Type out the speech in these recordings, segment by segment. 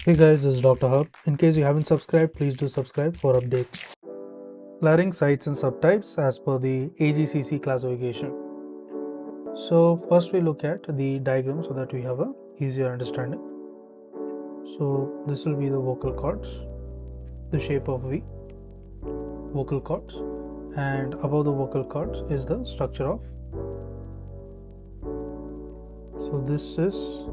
Hey guys, this is Dr. Hub. In case you haven't subscribed, please do subscribe for updates. Larynx sites and subtypes as per the AJCC classification. So first we look at the diagram so that we have a easier understanding. So this will be the vocal cords, the shape of V, vocal cords, and above the vocal cords is the structure of. So this is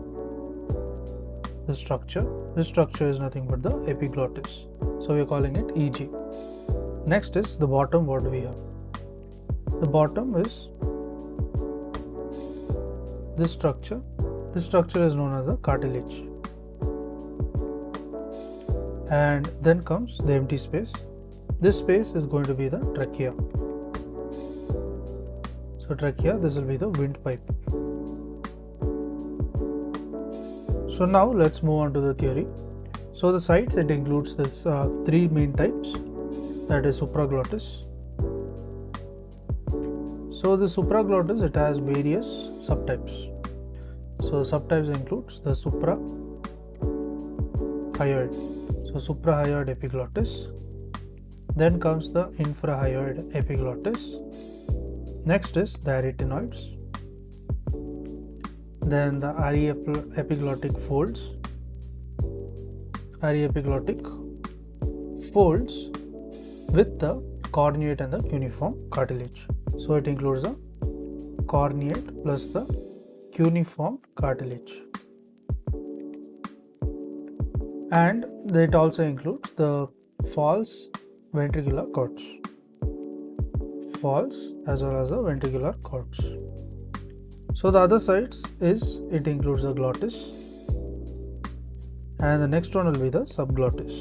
the structure. This structure is nothing but the epiglottis. So we are calling it EG. Next is the bottom. What do we have? The bottom is this structure. This structure is known as a cartilage. And then comes the empty space. This space is going to be the trachea. So trachea, this will be the windpipe. So now let's move on to the theory. So the sites, it includes this three main types, that is supraglottis. So the supraglottis, it has various subtypes. So subtypes includes the suprahyoid. So suprahyoid epiglottis. Then comes the infrahyoid epiglottis. Next is the arytenoids. Then the aryepiglottic folds. Aryepiglottic folds with the cornuate and the cuneiform cartilage. So it includes the cornuate plus the cuneiform cartilage. And it also includes the false ventricular cords. False as well as the ventricular cords. So the other sides is, it includes the glottis, and the next one will be the subglottis.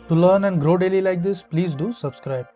To learn and grow daily like this, please do subscribe.